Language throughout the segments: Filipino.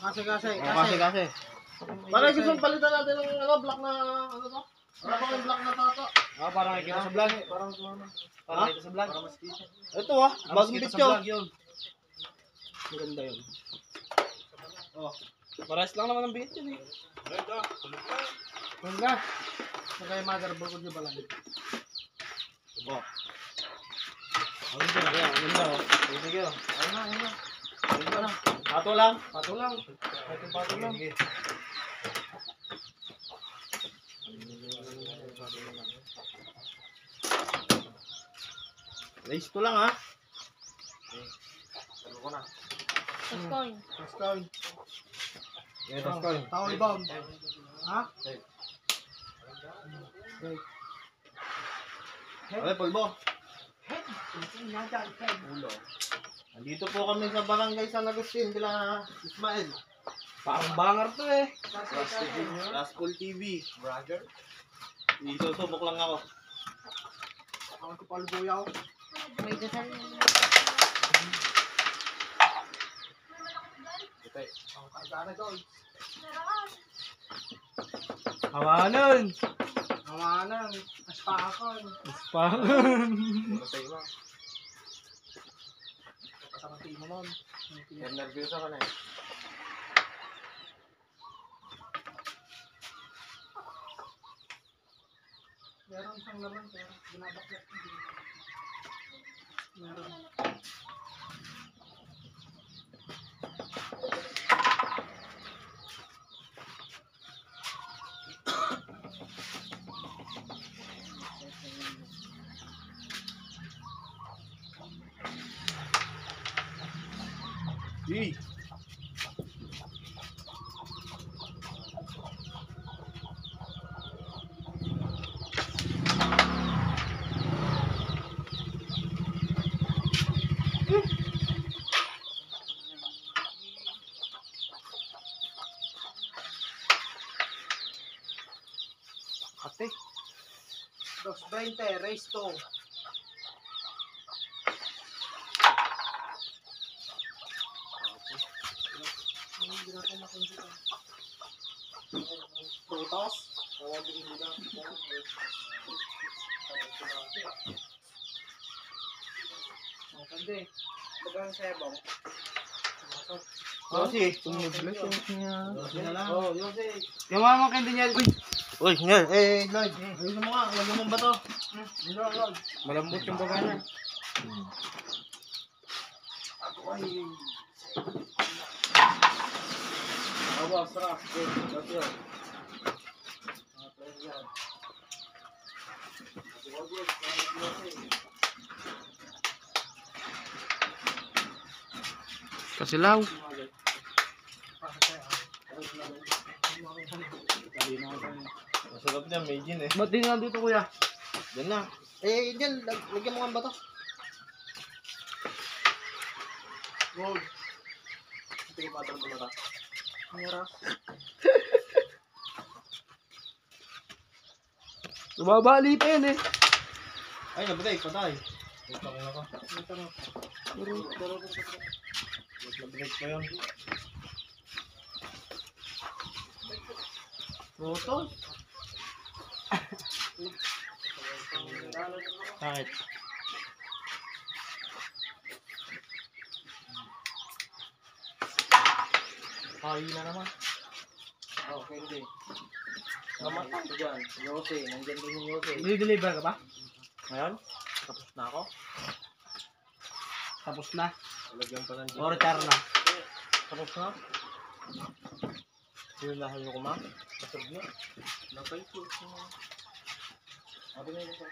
Kasi. Parang gusto palitan natin ng black na ano to? Wala pa kayong black na tato. Parang nakikita sa vlog. Parang nakikita sa vlog. Ito bagong picture. Maganda yun. Pares lang naman ang bit yun eh. Maganda. Kaya motherboard ko di ba lang? Ganda oh. Sige oh. Ayun na. Pato lang. Pato lang. Race to lang ha. Toskoy. Tawal bomb. Ha? Okay, pulbo. Ulo. Nandito po kami sa barangay San Agustin, bila Ismael. Parang bangar to eh. Rascal TV. Brother. Isusubok lang ako. Ako si Paul Buyaw. May dasal. Hawanan. Aspakan. Kasama timo nun. Nervyoso ka na eh. Meron siyang naman, pero binabaklat. Meron. Hey. Ate. 220, race to. Prutas. Pwede. Bagang sebong. Yosi, tumublik yung niya. Yosi. Yung mga mga kanda niya. Uy, nga. Lloyd. Ayun mo nga. Lagyan mo ba to? Lloyd. Malambot yung baga na. Ako ay... Aba, sarap. Dati yun. Kasilaw. Masarap niya, may gin eh. Ba't di nga dito kuya? Diyan na. Diyan. Lagyan mo nga ba to? Gold. Ito yung patang tumata. Mura. Sumabali pa yan eh. Ay, nabagay. Patay. Wait lang ako. Nabagay pa yun. Rotos. Bakit? Ay na naman. Okay, hindi. Namatay ko dyan. Yose. Nandyan din yung Yose. Deliver ka ba? Ngayon, tapos na ako. Tapos na. Lagyan pa ng gin. O retire na. Tapos na. Sinunahan mo ko ma. Masarap na. Nakay ko. Sabi na yung ko.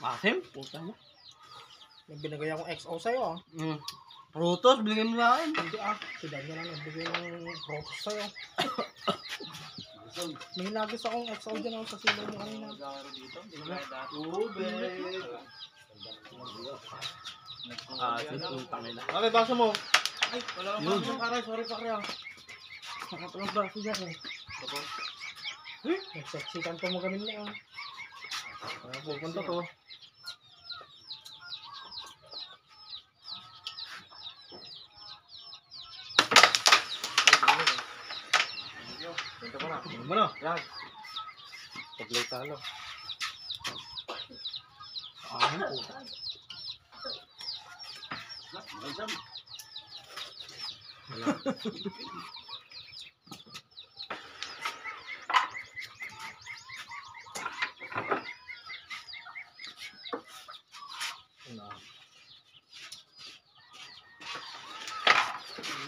Asim? Puta mo. May binigay akong XO sa'yo Rotos, bilhin mo na akin. Hindi si Daniel lang nagbigay ng protos sa'yo. May nagis akong XO dyan sa silo mo kanina. Tangina. Okay, baso mo. Ay, wala akong baso. Aray, sorry pa kaya. Nakapalang baso dyan eh. Nagsaksikan pa mo kami na yun. Pupunta to. Punta ko na. Ano mo na? Yan. Taglay talo. Ayan po.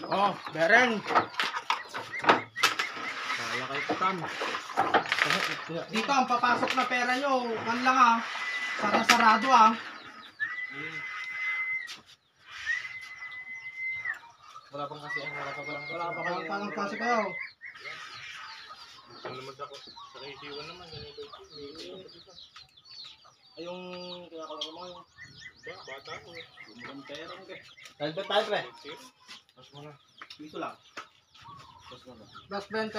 Oh, Beren. Kala kayo putan. Dito ang papasok na pera nyo. Kan lang ah. Sarado ah. Wala pang kasi. Wala pa palang. Wala pa kayong tanong kasi kayo. Ano naman ako? Sa kaisiwan naman. Ay, yung kinakalaro mo yung Bata ko. mukhang pera mo kaya. Tayo ba tayo pre? Mas mo na. Piso lang. Mas mo na. Plus 20.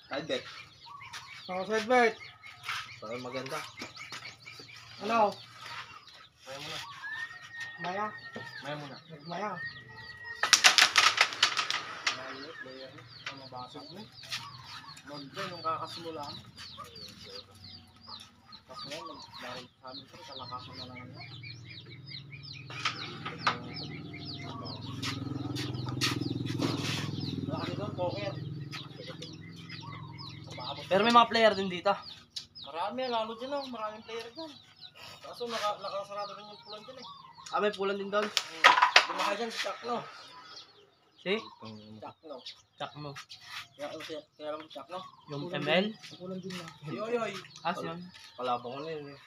Tayo bet. Mga sidebert. Para maganda. Ano? Maya mo na. Maya. Maya mo na. Nagmaya. Maya, player mo. Ang mabasag mo. Mondre, nung kakasimula. Tapos ngayon, dahil sabi ko, talakasan na lang ano. Wala ka dito, poker. Pero may mga player din dito. Marami, lalo dyan oh. Maraming player dyan. Kaso nakasarado rin yung pulan dyan eh. Ah, may pulan din doon. Lumaki dyan si Chakno. Si? Chakno. Chak mo. Kaya alam mo Chakno? Yung ML? Pulan din na. Yoyoy. As yun. Kalabang ko na yun eh.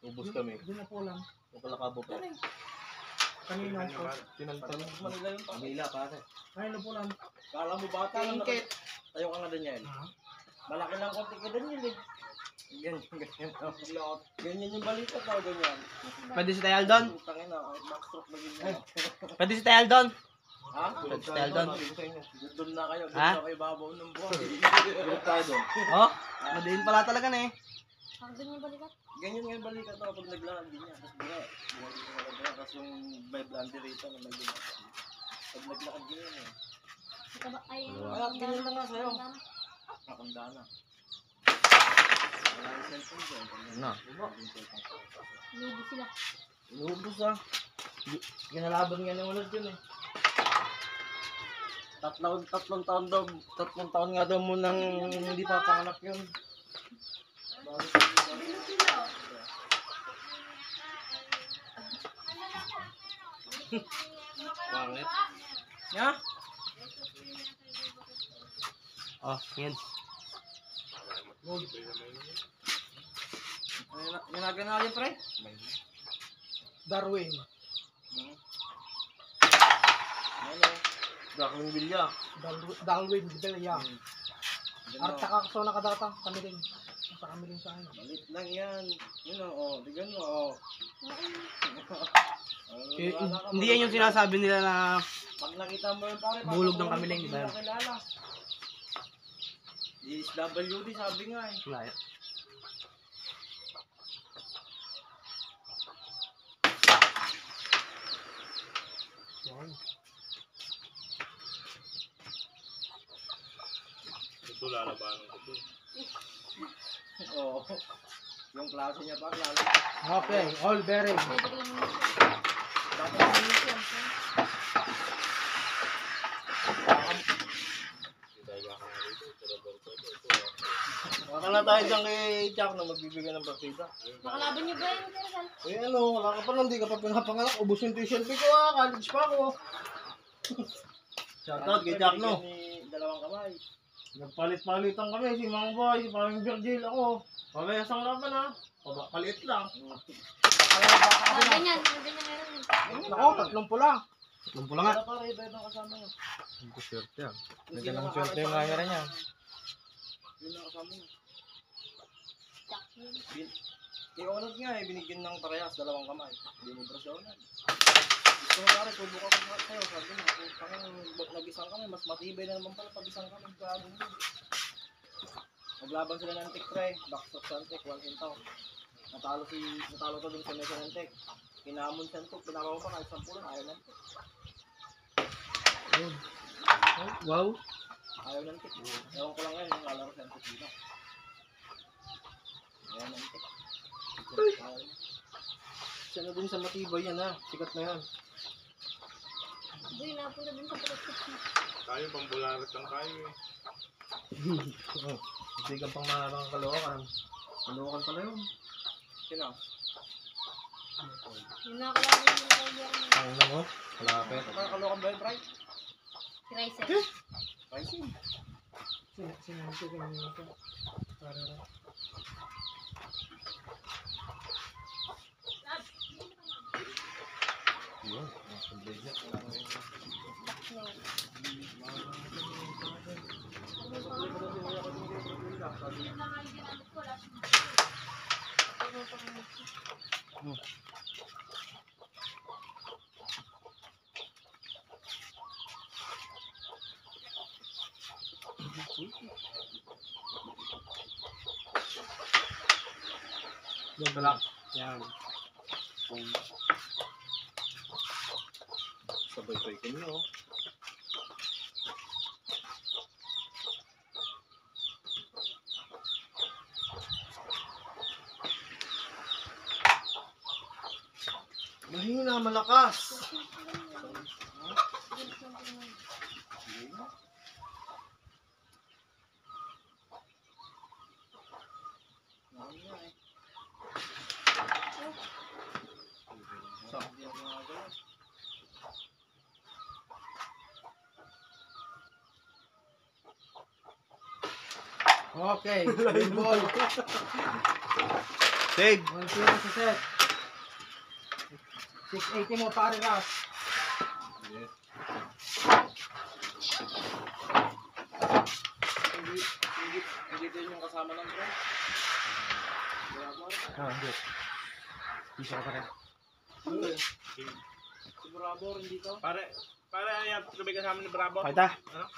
Ubus kami. Hindi na pulan. Yung kalakabo pa. Kanina ko. Pinalitan. Manila yung pa. Manila pare. Kanina pulan. Kala mo bata lang Tingkit. tayo ka nga din yan. Malaki lang konti ka din yun eh. Ganyan, ganyan. Ganyan yung balikat o ganyan. Pwede si Tayal doon? Tangin na, backstroke na ganyan. Pwede si Tayal doon? Ha? Pwede si Tayal doon? Doon na kayo, doon Ha? na kayo babaw ng buhay. Group tayo doon. Oh, madiin pala talaga na eh. Ang ganyan balikat. Ganyan nga yung balikat o pag naglakad ganyan. Tapos buhay. Buhay dito sa kabila. Tapos yung may blonder rito na may ganyan. Pag naglakad ganyan eh. Ay, Wala, ganyan lang nga sa'yo. Nakanda na. Wala yung cellphone dyan. Na. Lugi sila. Inubos ah. Ginalaban nga ng ulit yun eh. Tatlong taon nga daw mo nang hindi papanganak yun. Pangit. Ya? Oh, yan. Ginagana yun pre? Darwin. Ano? Darwin Villa. Darwin, Villa. Arta ka so nakadata. Kami rin. Sa kami rin sa ano. Malit lang yan. Yun o, tignan mo o. Hindi yan yung sinasabi nila na Pag nakita mo yung pare, Bulog ng kamiling, hindi di ba? mo kilala. DSWD sabi nga eh. layo. Yan. Ito lalabanan ko to. Oo. Yung klase niya pa, klase. Okay, all bearing. Pwede rin yung Dapat minutes yan. Baka na tayo dyan kay Jack na magbibigay ng partida. Nakalaban niyo ba yung Terzal? Eh ano, wala ka pa lang, di ka pa pinapanganak. Ubus yung tuition fee ko college pa ako. Shoutout kay Jack no. Dalawang kamay. Nagpalit-palitan kami si Mang Boy, si Mang Virgil ako. Pamayas ang laban ha. Palit lang. Ah, ganyan. Ganyan meron yun. Ako, tatlong pula. Tatlong pula nga. Wala pa rin, iba-ibang kasama yun. Ang swerte yan. Nagandang swerte yung camera niya. Yun ang kasama niya. Kay Onod nga eh, binigyan ng parehas, dalawang kamay. Hindi mo brasyonan. ko pare, tubo ka ko sa'yo. Sabi na, kung nag-isang kami, mas matibay na naman pala pag-isang kami. Naglaban sila ng Antique Try, backstop sa Antique, 1 in town. Natalo to dun sa Mesa ng Antique. Kinamon siya to, pinakaw pa kahit 10 lang, ayaw ng Antique. Wow. Ayaw ng Antique. Ewan ko lang ngayon, yung lalaro sa Antique dito. Ayaw ng Antique. Siya na dun sa matibay yan ha, sikat na yan. Boy, napunta dun sa protection. Tayo, pambularat lang tayo eh. Hindi ka pang maharang kalokan. Kalokan pala yun. Sino? Yung nakakalaban yung kaya Ang na mo? Malapit. Nakakalokan ba yun, Brian? si Ryzen. Rising. Sinabi ko kanina ito. Para Yun, ang blade niya. yung balak. Yan. Sabay-sabay ko niyo. Mahina, malakas. Okay. Good ball. Save. 1-0 sa set. 680 mo pare Ras. Hindi din yung kasama ng bro. Hindi. Piso ka pa rin. Si Bravo, hindi to. Pare ano yan? Sabi kasama ni Bravo? Pakita. Ano?